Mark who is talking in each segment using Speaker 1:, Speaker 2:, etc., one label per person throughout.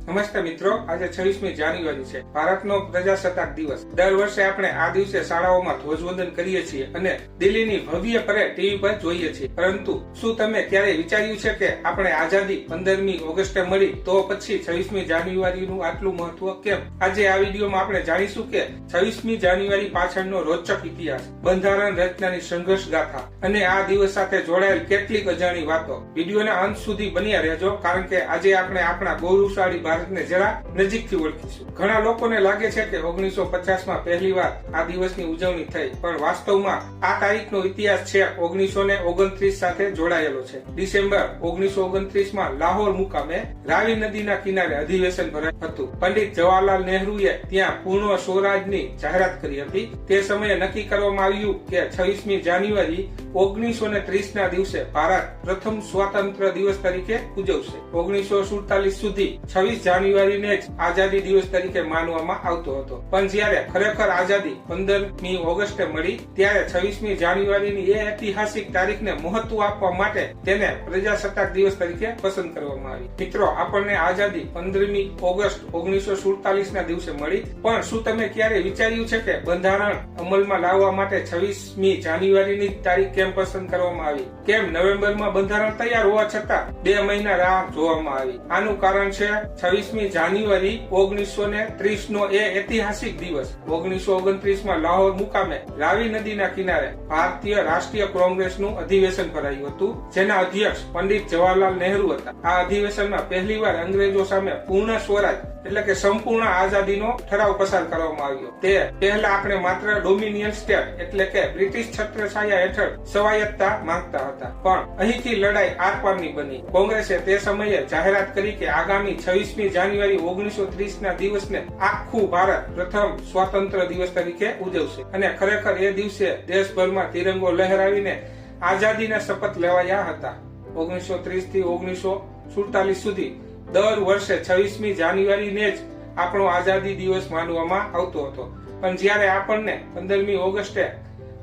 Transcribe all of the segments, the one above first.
Speaker 1: નમસ્તે મિત્રો, આજે 26મી જાન્યુઆરી છે, ભારતનો પ્રજાસત્તાક દિવસ। દર વર્ષે આપણે આ દિવસે શાળાઓમાં ધ્વજવંદન કરીએ છીએ અને દિલ્હીની ભવ્ય પરેડ ટીવી પર જોઈએ છીએ। પરંતુ શું તમે ક્યારેય વિચાર્યું છે કે આપણે આઝાદી 15મી ઓગસ્ટે મળી તો પછી 26મી જાન્યુઆરીનું આટલું મહત્વ કેમ? આજે આ વિડીયોમાં આપણે જાણીશું કે 26મી જાન્યુઆરી પાછળનો રોચક ઇતિહાસ, બંધારણ રચનાની સંઘર્ષ ગાથા અને આ દિવસ સાથે જોડાયેલ કેટલીક અજાણી વાતો। વિડીયોના અંત સુધી બન્યા રહેજો, કારણ કે આજે આપણે આપણા ગૌરવશાળી ભારતને જરા નજીકથી ઓળખીશું। ઘણા લોકોને લાગે છે કે 1950માં પહેલીવાર આ દિવસની ઉજવણી થઈ, પણ વાસ્તવમાં આ તારીખનો ઇતિહાસ છે 1929 સાથે જોડાયેલો છે। ડિસેમ્બર 1929માં લાહોર મુકામે રાવી નદીના કિનારે અધિવેશન ભરાયું હતું। પંડિત જવાહરલાલ નહેરુએ ત્યાં પૂર્ણ સ્વરાજની જાહેરાત કરી હતી। તે સમયે નક્કી કરવામાં આવ્યું કે 26મી જાન્યુઆરી 1930ના દિવસે ભારત પ્રથમ સ્વાતંત્ર્ય દિવસ તરીકે ઉજવશે। 1947 સુધી 26 જાન્યુઆરીને જ આઝાદી દિવસ તરીકે માનવામાં આવતો હતો, પણ જ્યારે ખરેખર આઝાદી 15મી ઓગસ્ટે મળી ત્યારે 26મી જાન્યુઆરીની એ ઐતિહાસિક તારીખને મહત્વ આપવા માટે તેને પ્રજાસત્તાક દિવસ તરીકે પસંદ કરવામાં આવી। મિત્રો, આપણને આઝાદી 15મી ઓગસ્ટ 1947ના દિવસે મળી, પણ શું તમે ક્યારે વિચાર્યું છે કે બંધારણ અમલમાં લાવવા માટે 26મી જાન્યુઆરીની તારીખ કેમ પસંદ કરવામાં આવી? કેમ નવેમ્બરમાં બંધારણ તૈયાર હોવા છતાં 2 મહિના રાહ જોવામાં આવી? આનું કારણ છે 26મી જાન્યુઆરી 1930નો એ ઐતિહાસિક દિવસ। 1929માં લાહોર મુકામે રાવી નદીના કિનારે ભારતીય રાષ્ટ્રીય કોંગ્રેસનું અધિવેશન ભરાયું હતું, જેના અધ્યક્ષ પંડિત જવાહરલાલ નહેરુ હતા। આ અધિવેશનમાં પહેલીવાર અંગ્રેજો સામે પૂર્ણ સ્વરાજ એટલે કે સંપૂર્ણ આઝાદીનો ઠરાવ પસાર કરવામાં આવ્યો। તે પહેલા આપણે માત્ર ડોમિનિયન સ્ટેટ એટલે કે બ્રિટિશ છત્રછાયા હેઠળ સ્વાયત્તતા માંગતા હતા, પણ અહીંથી લડાઈ આરપારની બની। કોંગ્રેસે તે સમયે જાહેરાત કરી કે આગામી 26મી જાન્યુઆરી 1930ના દિવસને આખું ભારત પ્રથમ સ્વાતંત્ર્ય દિવસ તરીકે ઉજવશે અને ખરેખર એ દિવસે દેશભરમાં તિરંગો લહેરાવીને આઝાદીના શપથ લેવાયા હતા। 1930 થી 1947 સુધી દર વર્ષે 26મી જાન્યુઆરીને જ આપણો આઝાદી દિવસ માનવામાં આવતો હતો, પણ જ્યારે આપણને 15મી ઓગસ્ટે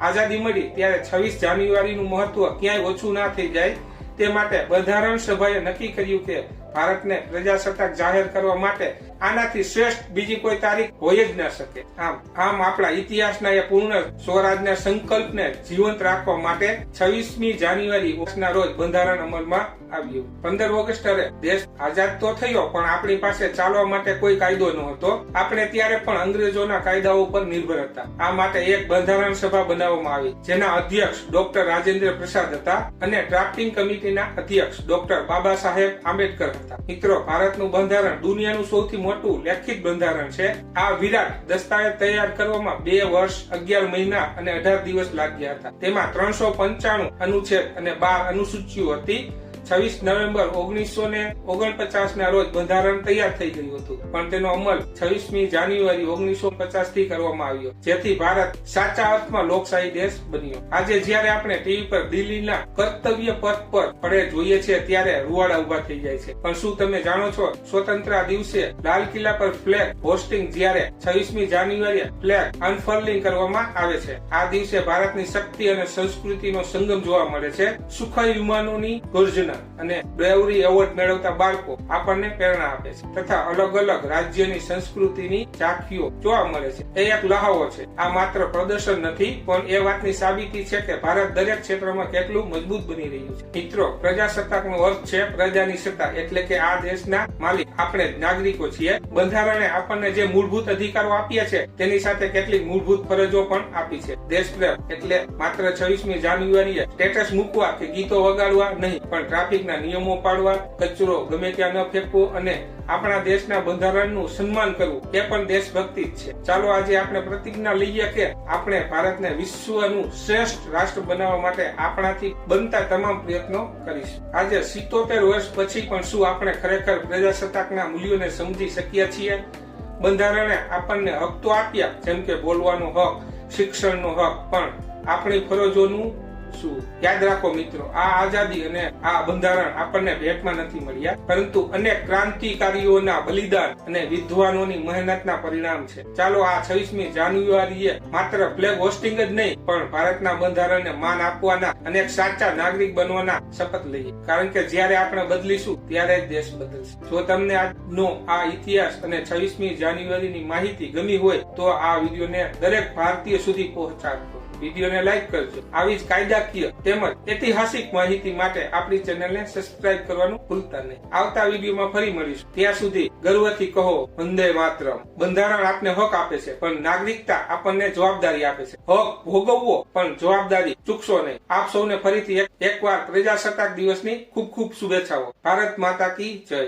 Speaker 1: આઝાદી મળી ત્યારે 26 જાન્યુઆરીનું મહત્વ ક્યાંય ઓછું ના થઈ જાય તે માટે બંધારણ સભાએ નક્કી કર્યું કે ભારતને પ્રજાસત્તાક જાહેર કરવા માટે આનાથી શ્રેષ્ઠ બીજી કોઈ તારીખ હોય જ ન શકે। આમ આપણા ઇતિહાસના એ પૂર્ણ સ્વરાજના સંકલ્પને જીવંત રાખવા માટે 26મી જાન્યુઆરી ના રોજ બંધારણ અમલમાં આવ્યું। 15 ઓગસ્ટે દેશ આઝાદ તો થયો, પણ આપણી પાસે ચાલવા માટે કોઈ કાયદો ન હતો। આપણે ત્યારે પણ અંગ્રેજોના કાયદાઓ પર નિર્ભર હતા। આ માટે એક બંધારણ સભા બનાવવામાં આવી, જેના અધ્યક્ષ ડોક્ટર રાજેન્દ્ર પ્રસાદ હતા અને ડ્રાફ્ટિંગ કમિટીના અધ્યક્ષ ડોક્ટર બાબા સાહેબ આંબેડકર હતા। મિત્રો, ભારતનું બંધારણ દુનિયાનું સૌથી મોટું લેખિત બંધારણ છે। આ વિરાટ દસ્તાવેજ તૈયાર કરવામાં 2 વર્ષ 11 મહિના અને 18 દિવસ લાગ્યા હતા। તેમાં 395 અનુચ્છેદ અને 12 અનુસૂચિઓ હતી। 26 નવેમ્બર 1949 ના રોજ બંધારણ તૈયાર થઈ ગયું હતું, પણ તેનો અમલ 26મી જાન્યુઆરી 1950 થી કરવામાં આવ્યો, જેથી ભારત સાચા અર્થમાં લોકશાહી દેશ બન્યો। આજે જ્યારે આપણે ટીવી પર દિલ્હીના કર્તવ્ય પથ પર પરેડ જોઈએ છીએ ત્યારે રૂવાડા ઉભા થઈ જાય છે। પણ શું તમે જાણો છો, સ્વતંત્રતા દિવસે લાલ કિલ્લા પર ફ્લેગ હોસ્ટિંગ જ્યારે 26મી જાન્યુઆરીએ ફ્લેગ અનફર્લિંગ કરવામાં આવે છે। આ દિવસે ભારતની શક્તિ અને સંસ્કૃતિનો સંગમ જોવા મળે છે। સુખોઈ વિમાનોની ગર્જના અને બ્રેવરી એવોર્ડ મેળવતા બાળકો આપણને પ્રેરણા આપે છે, તથા અલગ અલગ રાજ્યની સંસ્કૃતિની ઝાંખીઓ જોવા મળે છે। એ એક લહાવો છે। આ માત્ર પ્રદર્શન નથી, પણ એ વાતની સાબિતી છે કે ભારત દરેક ક્ષેત્રમાં કેટલું મજબૂત બની રહ્યું છે। મિત્રો, પ્રજાસત્તાકનો અર્થ છે પ્રજાની સત્તા, એટલે કે આ દેશના માલિક આપણે નાગરિકો છીએ। બંધારણે આપણને જે મૂળભૂત અધિકારો આપ્યા છે તેની સાથે કેટલીક મૂળભૂત ફરજો પણ આપી છે। દેશપ્રેમ એટલે માત્ર 26મી જાન્યુઆરીએ સ્ટેટસ મૂકવા કે ગીતો વગાડવા નહીં, પણ ટ્રાફિકના નિયમો પાળવા, કચરો ગમે ત્યાં ન ફેંકવો અને આપણા દેશના બંધારણનું સન્માન કરવું એ પણ દેશભક્તિ જ છે। ચાલો આજે આપણે પ્રતિજ્ઞા લઈએ કે આપણે ભારતને વિશ્વનું શ્રેષ્ઠ રાષ્ટ્ર બનાવવા માટે આપણાથી બનતા તમામ પ્રયત્નો કરીશું। આજે 77 વર્ષ પછી પણ શું આપણે ખરેખર પ્રજાસત્તાકના મૂલ્યોને સમજી શક્યા છીએ? બંધારણે આપણને હક તો આપ્યા, જેમ કે બોલવાનો હક, શિક્ષણનો હક, પણ આપણી ફરજોનું શું? યાદ રાખો મિત્રો, આ આઝાદી અને આ બંધારણ આપણને ભેટમાં નથી મળ્યા, પરંતુ અનેક ક્રાંતિકારીઓના બલિદાન અને વિદ્વાનોની મહેનતના પરિણામ છે. ચાલો આ 26મી જાન્યુઆરીએ માત્ર ફ્લેગ હોસ્ટિંગ જ નહીં, પણ ભારતના બંધારણને માન આપવાના અને એક સાચા નાગરિક બનવાના શપથ લઈએ. કારણ કે જ્યારે આપણે બદલીશું ત્યારે જ દેશ બદલશે. જો તમને આજનો આ ઇતિહાસ અને 26મી જાન્યુઆરીની માહિતી ગમી હોય તો આ વિડીયોને દરેક ભારતીય સુધી પહોંચાડજો. વિડીયોને લાઈક કરજો. આવી જ કાયદાકીય તેમજ ઐતિહાસિક માહિતી માટે આપણી ચેનલને સબસ્ક્રાઇબ કરવાનું ભૂલતા નહીં. આવતા વિડીયોમાં ફરી મળીશું. ત્યાં સુધી ગર્વથી કહો વંદે માતરમ. બંધારણ આપને હક આપે છે, પણ નાગરિકતા આપણને જવાબદારી આપે છે. હક ભોગવવો પણ જવાબદારી ચૂકશો નહીં. આપ સૌને ફરીથી એકવાર પ્રજાસત્તાક દિવસની ખૂબ ખૂબ શુભેચ્છાઓ. ભારત માતા કી જય.